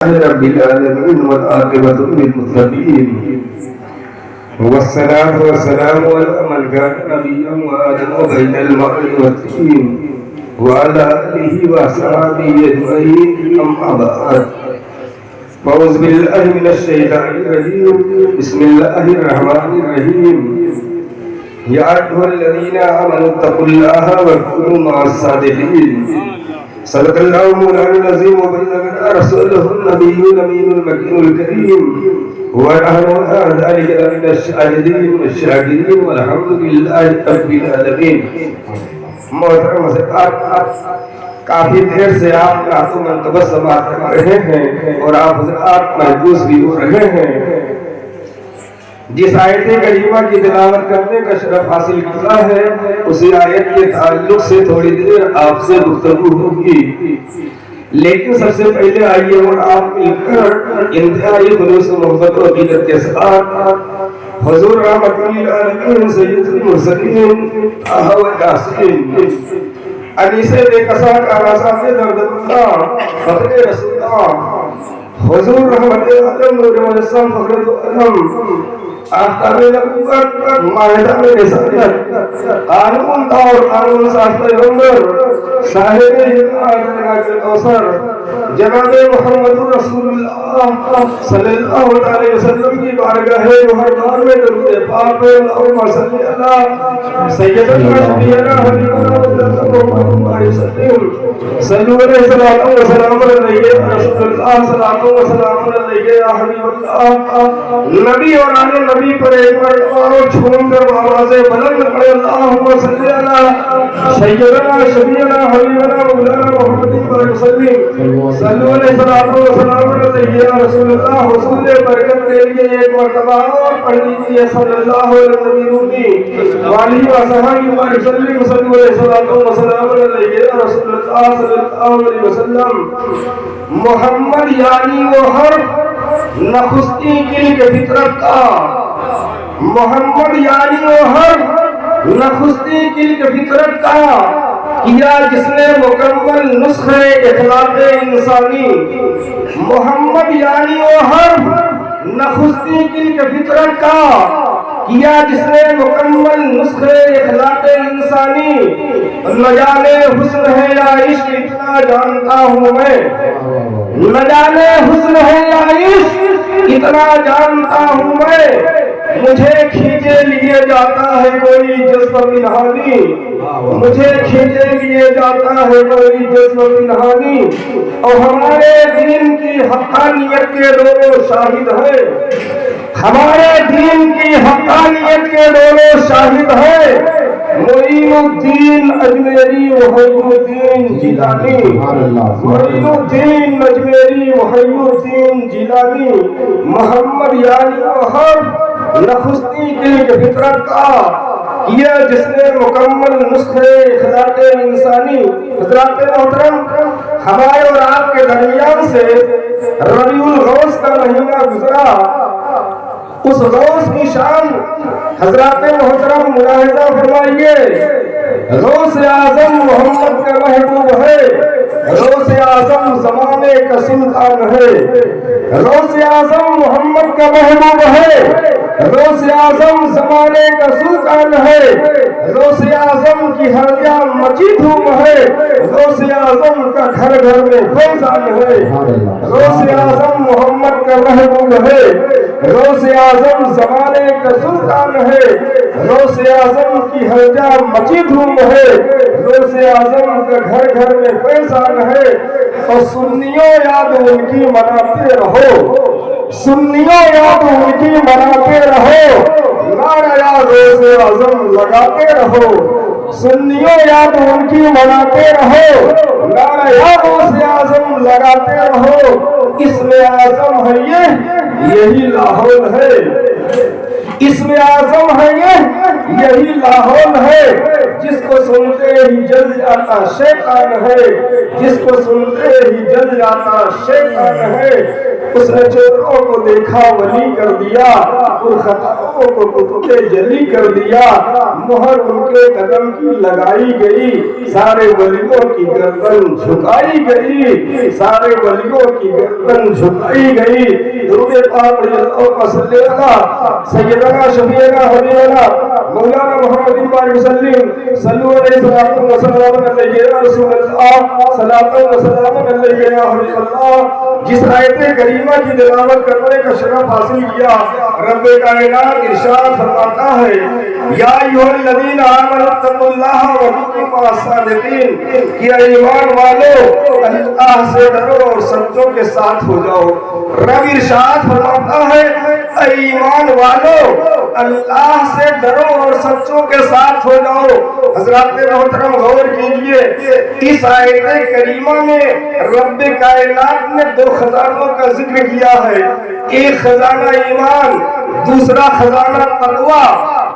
رب العالمين والعاقبة للمتقين والصلاة والسلام على من كان نبيا وآدم بين المرء والطين وعلى آله وأصحابه أجمعين أما بعد فأعوذ بالله من الشيطان الرجيم بسم الله الرحمن الرحيم يا أيها الذين آمنوا اتقوا الله وكونوا مع الصادقين صدق الله مولانا العظيم وبلغنا رسوله النبي الأمين المكين الكريم ونحن على ذلك من الشاهدين والشاكرين والحمد لله رب العالمين. محترم حضرات، کافی دیر سے آپ راتوں منتبہ سماعت کر رہے ہیں اور آپ حضرات محبوس بھی ہو رہے ہیں. جس آیت کریمہ کی تلاوت کرنے کا شرف حاصل کیا ہے اسی آیت کے تعلق سے تھوڑی دیر آپ سے گفتگو ہوگی، لیکن سب سے پہلے آئیے اور آپ مل کر انتہائی خلوص محبت و عقیدت کے ساتھ حضور رحمت للعالمین سید المرسلین آہو یاسین انیس بے قصا کا راسا سے درد اللہ فخر رسول اللہ حضور رحمت عالم نور مجسم فخر عالم آفتاب نبوت معاہدہ میں رسالت قانون دور قانون ساز پیغمبر صاحب ہدایت کوثر جناب محمد رسول اللہ صلی اللہ علیہ وسلم کی بارگاہ محرمہ میں درود پاک اللہم صلی اللہ سیدنا نبینا حبیبنا محمد وسلم صلو علیہ وسلم علیہ رسول اللہ صلاۃ و سلام علیہ یا حبیب اللہ. نبی اور آنے نبی پر ایک بار اور چھوم کر آواز بلند پڑے اللہم صلی اللہ سیدنا شفیعنا حبیبنا مولانا محمد وسلم صلو علیہ وسلم علیہ یا رسول اللہ. حصول برکت کے لیے ایک مرتبہ اور پڑھ لیجیے صلی اللہ علیہ وسلم صلو علیہ وسلم علیہ یا رسول اللہ صلی اللہ علیہ وسلم. محمد یعنی وہ حرف نخستی کلک فطرت کا، محمد یعنی وہ حرف نخستی کلک فطرت کا کیا جس نے مکمل نسخہ اخلاق انسانی. محمد یعنی وہ حرف نخستی کلک فطرت کا کیا جس نے مکمل نسخہ اخلاق انسانی. نہ جانے حسن ہے یا عشق اتنا جانتا ہوں میں، نہ جانے حسن ہے یا عشق اتنا جانتا ہوں میں، مجھے کھینچے لیے جاتا ہے کوئی جذب پنہانی، مجھے کھینچے لیے جاتا ہے کوئی جذب پنہانی. اور ہمارے دین کی حقانیت کے دونوں شاہد ہیں، ہمارے دین کی حقانیت کے دونوں شاہد ہیں. معین الدین اجمیری محی الدین جیلانی، معین الدین اجمیری محی الدین جیلانی. محمد یعنی وہ حرف نخستی کلک فطرت کا کیا جس نے مکمل نسخہ اخلاق انسانی. حضرات محترم، ہمارے اور آپ کے درمیان سے ربیع الغوث کا مہینہ گزرا. اس غوث کی شان حضرات محترم ملاحظہ فرمائیے. غوث اعظم محمد کا محبوب ہے، غوث اعظم زمانے کا سلطان ہے. غوث اعظم محمد کا محبوب ہے، غوث اعظم زمانے کا سلطان ہے. غوث اعظم کی ہر جا مچی دھوم ہے، غوث اعظم کا گھر گھر میں فیضان ہے. غوث اعظم محمد کا محبوب ہے، غوث اعظم زمانے کا سلطان ہے. غوث اعظم کی ہر جا مچی دھوم ہے، غوث اعظم کا گھر گھر میں فیضان ہے. اور سنیوں یاد ان کی مناتے رہو، سنیوں یاد ان کی مناتے رہو، نعرہ یا غوث اعظم لگاتے رہو. سنیوں یاد ان کی مناتے رہو، نعرہ یا غوث اعظم لگاتے رہو. اسم اعظم ہے یہی لاہور ہے، اسم اعظم ہے یہی لاہور ہے. جس کو سنتے ہی جل جاتا شیطان ہے، جس کو سنتے ہی جل جاتا شیطان ہے. اس نے چوروں کو دیکھا ولی کر دیا، ان خطاؤں کو کتب جلی کر دیا، مہر ان کے قدم کی لگائی گئی، سارے ولیوں کی گردن جھکائی گئی، سارے ولیوں کی گردن جھکائی گئی۔ درود پاک پڑھیے اللہم صلی علی سیدنا شفیعنا حبیبنا مولانا محمد علیہ وسلم، صلو علیہ وسلم علیہ یا رسول اللہ، صلاۃ و سلام علیہ یا حبیب اللہ۔ جس آیت کریمہ کی تلاوت کرنے کا شرف حاصل کیا، رب کائنات ارشاد فرماتا ہے یا ایھا الذین آمنوا اتقوا اللہ وکونوا مع الصادقین، کہ ایمان والو اللہ سے ڈرو اور سچوں کے ساتھ ہو جاؤ۔ رب ارشاد فرماتا ہے اے ایمان والو اللہ سے ڈرو اور سچوں کے ساتھ ہو جاؤ۔ حضرات محترم غور کیجئے، اس آیت کریمہ میں رب کائنات نے دو خزانوں کا ذکر کیا ہے، ایک خزانہ ایمان، دوسرا خزانہ تقوی۔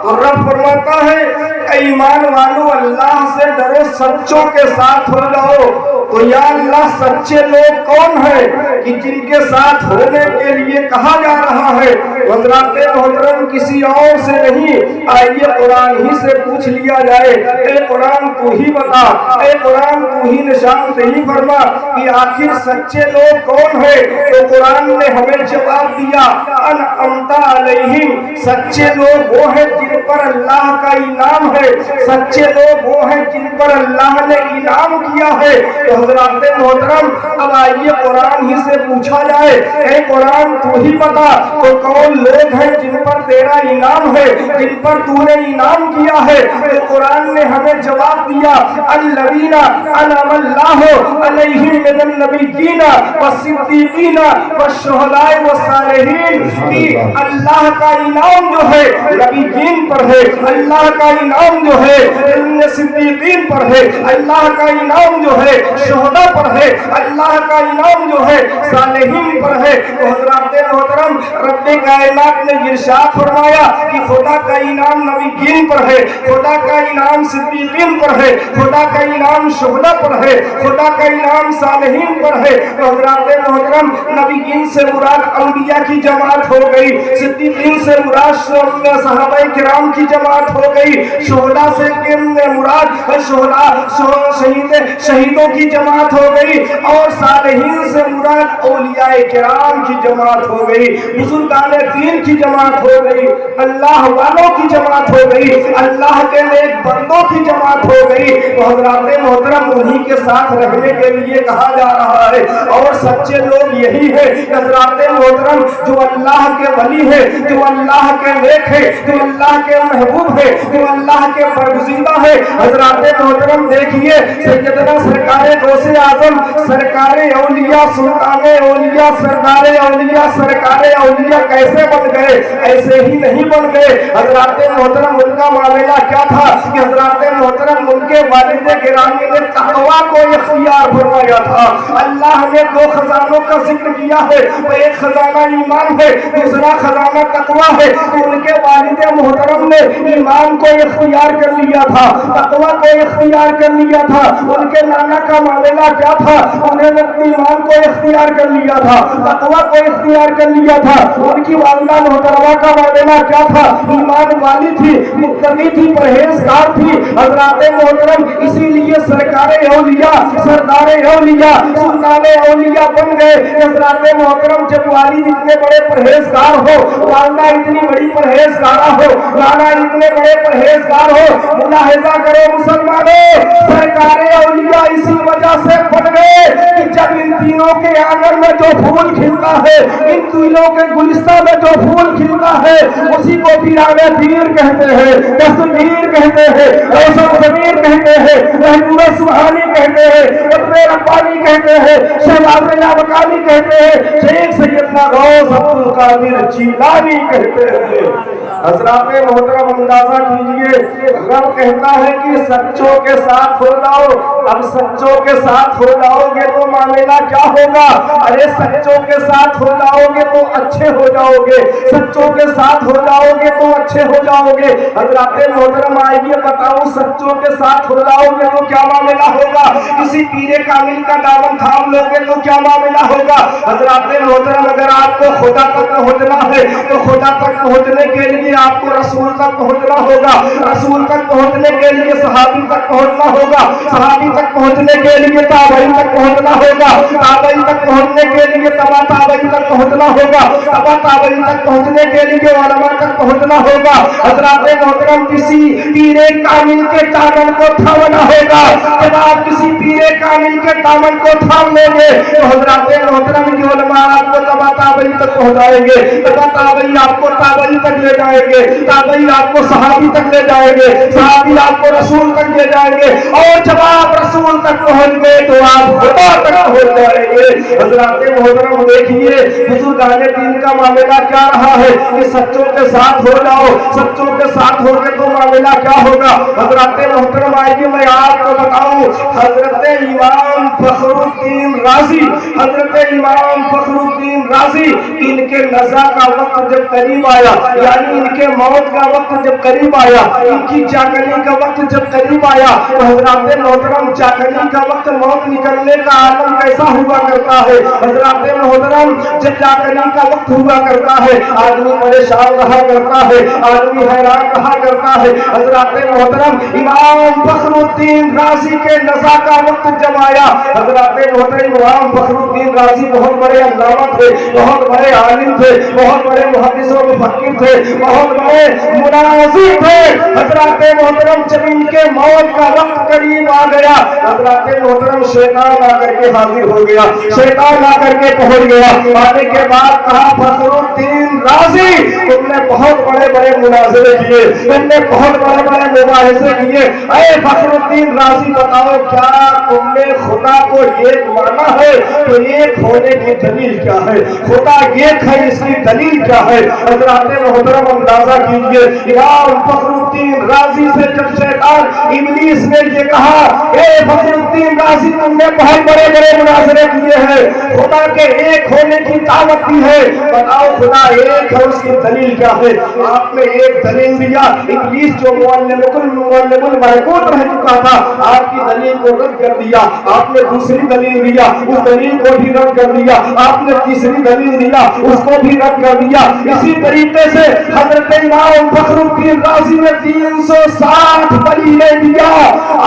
تو رب فرماتا ہے اے ایمان والو اللہ سے ڈرو سچوں کے ساتھ ہو جاؤ۔ تو یا اللہ سچے لوگ کون ہیں کہ جن کے ساتھ ہونے کے لیے کہا جا رہا ہے؟ حضرات محترم کسی اور سے نہیں، آئیے قرآن ہی سے پوچھ لیا جائے۔ اے قرآن تو ہی بتا، اے قرآن تو ہی نشاندہی فرما کہ آخر سچے لوگ کون ہیں؟ تو قرآن نے ہمیں جواب دیا انعمت علیہم، سچے لوگ وہ ہیں جن پر اللہ کا انعام ہے، سچے لوگ وہ ہیں جن پر اللہ نے انعام کیا ہے۔ تو حضرات محترم اب آئیے قرآن ہی سے پوچھا جائے اے قرآن تو ہی بتا تو کون لوگ ہیں جن پر تیرا انعام ہے، جن پر تو نے انعام کیا ہے؟ تو قرآن نے ہمیں جواب دیا الذین انعم اللہ علیہم من النبیین والصدیقین والشہداء والصالحین، کہ اللہ کا انعام جو ہے نبیین پر ہے، اللہ کا انعام جو ہے صدیقین پر ہے، اللہ کا انعام جو ہے شہداء پر ہے، اللہ کا انعام جو ہے صالحین پر ہے۔ تو حضرات محترم رب کائنات نے ارشاد فرمایا کہ خدا کا انعام نبیین پر ہے، خدا کا انعام صدیقین پر ہے، خدا کا انعام شہداء پر ہے، خدا کا انعام صالحین پر ہے۔ تو حضرات محترم نبیین سے مراد انبیاء کی جماعت ہو گئی، صدیقین سے مراد صحابہ کرام کی جماعت ہو گئی، شہداء سے مراد شہیدوں کی جماعت ہو گئی، اور صالحین سے مراد اولیاء کرام کی جماعت ہو گئی، بزرگان دین کی جماعت ہو گئی، اللہ والوں کی جماعت ہو گئی، اللہ کے نیک بندوں کی جماعت ہو گئی۔ تو حضرات محترم انہی کے ساتھ رہنے کے لیے کہا جا رہا ہے، اور سچے لوگ یہی ہے حضرات محترم جو اللہ کے ولی ہے، جو اللہ کے نیک ہے، جو اللہ کے محبوب ہے، جو اللہ کے برگزیدہ ہے۔ حضرات محترم دیکھیے سیدنا سرکار غوث اعظم، سرکار اولیاء، سلطان اولیاء، سردار اولیاء، سرکار اولیاء کیسے بن گئے؟ ایسے ہی نہیں بن گئے حضرات محترم۔ ان کا معاملہ کیا تھا کہ حضرات محترم ان کے والد گرامی نے تقوی کو اختیار فرمایا تھا۔ اللہ نے دو خزانوں کا ذکر کیا ہے، ایک خزانہ ایمان ہے، دوسرا خزانہ تقوی ہے۔ ان کے والد محترم نے ایمان کو اختیار کر لیا تھا، تقوی کو اختیار کر لیا تھا۔ ان کے نانا کا معاملہ کیا تھا؟ انہوں نے ایمان کو اختیار کر لیا تھا، تقوی کو اختیار کر لیا تھا۔ ان کی والدہ محترمہ کا معاملہ کیا تھا؟ ایمان والی تھی، متقی تھی، پرہیزگار تھی حضرات محترم۔ اسی لیے سرکار اولیاء، سردار اولیاء، سلطان اولیاء بن گئے حضرات محترم۔ جب والد اتنے بڑے پرہیزگار ہو، والدہ اتنی بڑی پرہیزگارہ ہو، نانا اتنے بڑے پرہیزگار ہو، ملاحظہ کرو مسلمانوں، سرکار اولیاء اسی وجہ سے بن گئے کہ جب ان تینوں کے آنگن میں جو پھول کھلتا ہے، ان تینوں کے گلستہ میں جو پھول کھلتا ہے، اسی کو پیرانے پیر کہتے ہیں، تصویر کہتے ہیں، روشن ضمیر کہتے ہیں، محبوب سبحانی کہتے ہیں، ابن ربانی کہتے ہیں، شہباز لامکانی کہتے ہیں، شیخ سیدنا غوث عبد القادر جیلانی کہتے ہیں۔ حضرات محترم اندازہ کیجئے، رب کہتا ہے کہ سچوں کے ساتھ ہو جاؤ۔ اب سچوں کے ساتھ ہو جاؤ گے تو معاملہ کیا ہوگا؟ ارے سچوں کے ساتھ ہو جاؤ گے تو اچھے ہو جاؤ گے، سچوں کے ساتھ ہو جاؤ گے تو اچھے ہو جاؤ گے۔ حضرات محترم آئیے بتاؤ سچوں کے ساتھ ہو جاؤ گے تو کیا معاملہ ہوگا؟ کسی پیر کامل کا دامن تھام لو گے تو کیا معاملہ ہوگا؟ حضرات محترم اگر آپ کو خدا تک پہنچنا ہے تو خدا تک پہنچنے کے لیے آپ کو رسول تک پہنچنا ہوگا، رسول تک پہنچنے کے لیے صحابی تک پہنچنا ہوگا، صحابی تک پہنچنے کے لیے تابعین تک پہنچنا ہوگا، تابعین تک پہنچنے کے لیے تبع تابعین تک پہنچنا ہوگا، تبع تابعین تک پہنچنے کے لیے علماء تک پہنچنا ہوگا۔ حضرات محترم کسی پیر کامل کے دامن کو تھامنا ہوگا۔ جب آپ کسی پیر کامل کے دامن کو تھام لیں گے تو حضرات محترم کی علماء آپ کو تبع تابعین تک پہنچائیں گے، تبع تابعین آپ کو تابعین تک لے جائیں گے، تابعین آپ کو صحابی تک لے جائیں گے، صحابی آپ کو رسول تک لے جائیں گے، اور جب آپ رسول تک پہنچ گئے تو آپ خدا تک پہنچ جائیں گے۔ حضرات محترم دیکھیے بزرگان دین کا معاملہ کیا رہا ہے کہ سچوں کے ساتھ ہو جاؤ، سچوں کے ساتھ ہو کے تو معاملہ کیا ہوگا۔ حضرات محترم آئیے میں آپ کو بتاؤں، حضرت امام فخر الدین رازی، حضرت امام فخر الدین رازی، ان کے نزا کا وقت جب قریب آیا، یعنی ان کے موت کا وقت جب قریب آیا، ان کی چاکنی کا وقت جب قریب آیا تو حضرات محترم چاکنی کا وقت موت نکلنے کا عالم کیسا ہوا کرتا ہے۔ حضرات محترم جب چاکنی کا وقت ہوا کرتا ہے آدمی پریشان رہا کرتا ہے، آدمی حیران رہا کرتا ہے۔ حضرات محترم امام فخر الدین رازی کے نزا کا وقت جب آیا، حضرات محترم امام فخر الدین رازی بہت بڑے علامہ تھے، بہت بڑے عالم تھے، بہت بڑے محدث و مفکر تھے، بہت بڑے مناظر تھے۔ حضرات محترم جب ان کے موت کا وقت قریب آ گیا، حضرات محترم شیطان آ کر کے حاضر ہو گیا، شیطان آ کر کے پہنچ گیا۔ آنے کے بعد کہا فخر الدین رازی تم نے بہت بڑے بڑے مناظرے کیے، تم نے بہت بڑے بڑے مباحثے کیے، اے فخر الدین رازی بتاؤ کیا تم نے خدا کو ایک مانا ہے تو ایک ہونے کی دلیل کیا ہے، خدا ایک ہے اس کی دلیل کیا ہے۔ حضرات محترم اندازہ کیجئے امام فخر الدین رازی سے جب شیطان ابلیس نے یہ کہا اے فخر الدین رازی تم نے بہت بڑے بڑے مناظرے کیے ہیں، خدا کے ایک ہونے کی دعوت دی ہے، بتاؤ خدا ایک ہے اس کی دلیل کیا ہے۔ آپ نے ایک دلیل دیا، ابلیس جو معلم الملکوت رہ چکا تھا آپ کی دلیل کو رد کر دیا، آپ نے دوسری دلیل دیا اس دلیل کو بھی رد کر دیا، آپ نے تیسری دلیل دیا اس کو بھی رد کر دیا۔ اسی طریقے سے حضرت امام فخر الدین رازی نے 360 دلیلیں دیا۔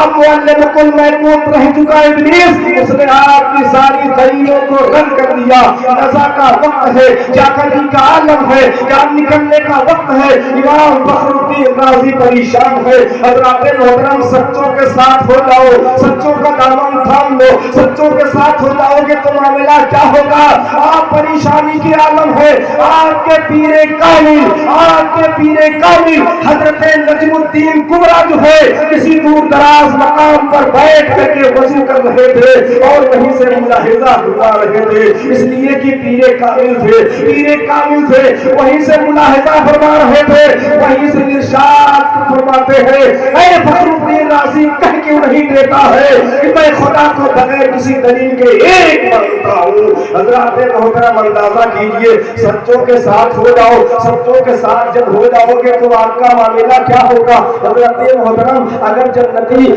اب معلم الملکوت رہ چکا ابلیس اس نے آپ کی ساری دلیلوں کو رد کر دیا۔ نزا کا وقت ہے، چاکنی کا عالم ہے، جان نکلنے کا وقت ہے، امام فخر الدین رازی پریشان ہے۔ حضرات محترم سچوں کے ساتھ ہو جاؤ، سچوں کا دامن تھام لو، سچوں کے ساتھ ہو جاؤ گے تو معاملہ کیا ہوگا۔ آپ پریشانی کی عالم ہے، آپ کے پیر کامل، آپ کے پیر کامل حضرت نجم الدین کبرا جو ہے کسی دور دراز مقام پر بیٹھ کر کے وضو کر رہے تھے اور وہیں سے ملاحظہ کروا رہے تھے، اس لیے کہ پیر کامل تھے، پیر کامل تھے، وہیں سے ملاحظہ فرما رہے تھے، وہیں سے ارشاد فرماتے ہیں اے فخر الدین رازی کہہ کیوں نہیں دیتا ہے کہ میں خدا کو بغیر کسی دلیل کے ایک مانتا ہوں۔ حضرات محترم اندازہ کیجئے سچوں کے ساتھ ہو جاؤ، سچوں کے ساتھ جب ہو جاؤ گے تو آپ کا معاملہ کیا ہوگا۔ حضرات محترم اگر جنتی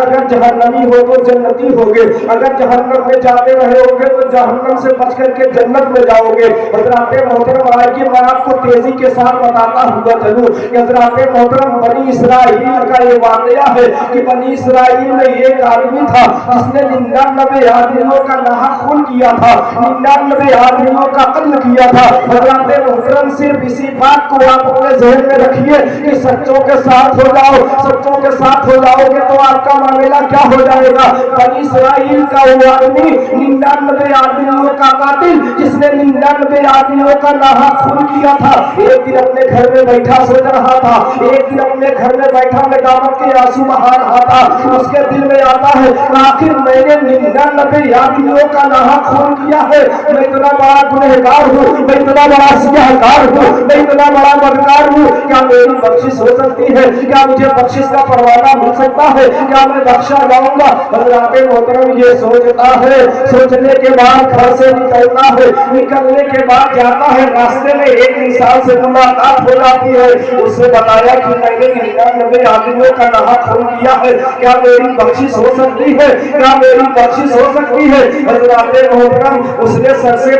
اگر جہنمی ہو تو جنتی ہوگے، اگر جہنم میں جاتے رہے ہوگے تو جہنم سے بچ کر کے جنت میں جاؤ گے۔ حضرات محترم آئیے میں آپ کو تیزی کے ساتھ بتاتا ہوا چلوں کہ حضرات محترم بنی اسرائیل کا یہ واقعہ ہے کہ بنی اسرائیل میں ایک آدمی تھا جس نے 99 آدمیوں کا ناحق خون کیا تھا، 99 آدمیوں کا قتل کیا تھا۔ حضرات محترم صرف اسی بات کو آپ اپنے ذہن میں رکھیے کہ سچوں کے ساتھ ہو جاؤ، سچوں کے ساتھ ہو جاؤ گے تو آپ کا معاملہ کیا ہو جائے گا۔ بنی اسرائیل کا وہ آدمی 99 آدمیوں کا قاتل جس نے 99 آدمیوں کا ناحق خون کیا تھا، ایک دن اپنے گھر میں بیٹھا سوچ رہا تھا، ایک دن اپنے گھر میں بیٹھا ندامت کے آنسو بہا رہا تھا۔ اس کے دل میں آتا ہے آخر میں نے 99 آدمیوں کا ناحق خون کیا ہے، میں اتنا بڑا گنہگار ہوں، میں اتنا بڑا سیاہکار ہوں، میں اتنا بڑا بدکار ہوں، کیا میری بخشش ہو سکتی ہے، کیا مجھے بخشش کا پروانہ مل سکتا ہے، کیا میں بخشا جاؤں گا۔ حضرات محترم یہ سوچتا ہے، سوچنے کے بعد گھر سے نکلتا ہے، نکلنے کے بعد جاتا ہے، راستے میں ایک انسان سے ملاقات ہو جاتی ہے، اس سے بتایا کہ میں نے 99 آدمیوں کا ناحق خون کیا ہے، کیا میری بخشش ہو سکتی ہے، کیا میری بخشش ہو سکتی ہے۔ حضرات محترم اس نے سر سے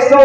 100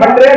100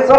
100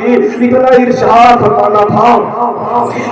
گی۔ اتنا ارشاد ہوتا تھا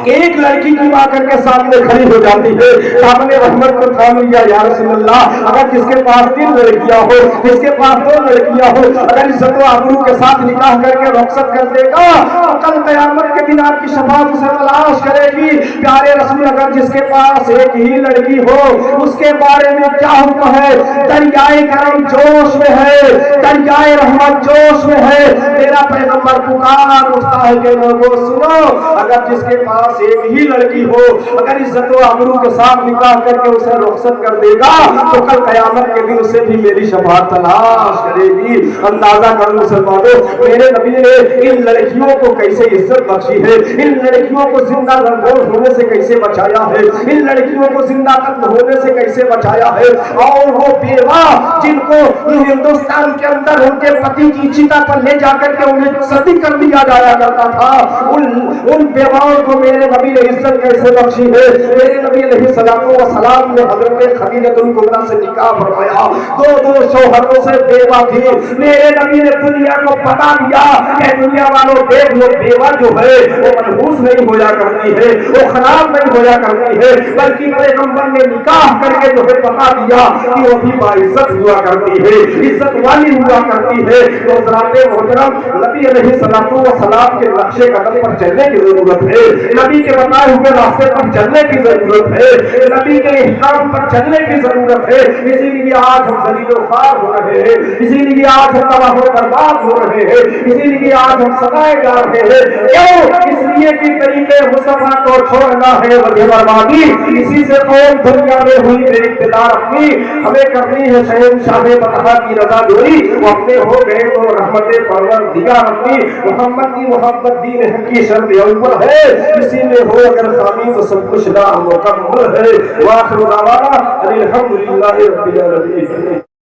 کہ ایک لڑکی کی ماں کر کے سامنے کھڑی ہو جاتی ہے، سامنے رحمت کو تھام لیا، یا رسول اللہ اگر جس کے پاس 3 لڑکیاں ہو، جس کے پاس 2 لڑکیاں ہو، اگر عزت و آبرو کے ساتھ نکاح کر کے رخصت کر دے گا تو کل قیامت کے دن آپ کی شفاعت اسے تلاش کرے گی۔ پیارے رسول اگر جس کے پاس ایک ہی لڑکی ہو اس کے بارے میں کیا حکم ہے؟ دریائے کرم جوش میں ہے، دریائے رحمت جوش میں ہے۔ میرا پیغمبر پکار اٹھتا ہے کہ لوگوں سنو، اگر جس کے پاس ایک ہی لڑکی ہو اگر عزت و آبرو کے ساتھ نکاح کر کے اسے رخصت کر دے گا تو کل قیامت کے دن اسے بھی میری شفاعت تلاش کرے گی۔ اندازہ کرو مسلمانوں، میرے نبی نے ان لڑکیوں کو کیسے عزت بخشی ہے، ان لڑکیوں کو زندہ رنگول ہونے سے کیسے بچایا ہے، ان لڑکیوں کو زندہ قتل ہونے سے کیسے بچایا ہے۔ اور وہ بیوہ جن کو ہندوستان کے اندر ان کے پتی کی چتا پر لے جا کر کے انہیں ستی کر دیا جایا کرتا تھا، ان بیواؤں کو میرے نبی نے عزت کیسے بخشی ہے۔ میرے نبی علیہ السلام نے حضرت خدیجہ کبریٰ سے نکاح فرمایا، 2 شوہروں سے بیوہ تھی۔ میرے نبی نے دنیا کو بتا دیا کہ دنیا والوں دیکھ لو، بیوہ جو ہے وہ منحوس نہیں ہویا کرتی ہے، وہ خراب نہیں ہویا کرتی ہے، بلکہ پیغمبر نے نکاح کر کے جو ہے بتا دیا کہ وہ بھی باعزت ہوا کرتی ہے، عزت والی ہوا کرتی ہے۔ تو حضرات محترم، نبی علیہ السلام کے نقش قدم پر چلنے کی ضرورت ہے، نبی کے بتائے ہوئے راستے پر چلنے کی ضرورت ہے، نبی کے احکام پر چلنے کی ضرورت ہے۔ اسی لیے آج ہم ذلیل و خوار ہو رہے ہیں، اسی لیے آج ہم تباہ و برباد ہو رہے ہیں، اسی لیے آج ہم ستائے جا رہے ہیں۔ کیوں؟ اس لیے کہ طریقے مصطفیٰ کو چھوڑنا ہے وجہ بربادی۔ اسی سے قوم دنیا میں ہوئی بے اقتدار اپنی، ہمیں کرنی ہے شہنشاہ بطحا کی رضا جوئی، وہ اپنے ہو گئے تو رحمت پروردگار اپنی، محمد کی محبت دین حق کی شرط اول ہے، اسی میں ہو اگر خامی تو سب کچھ نامکمل ہے۔ وآخر دعوانا الحمدللہ رب العالمین۔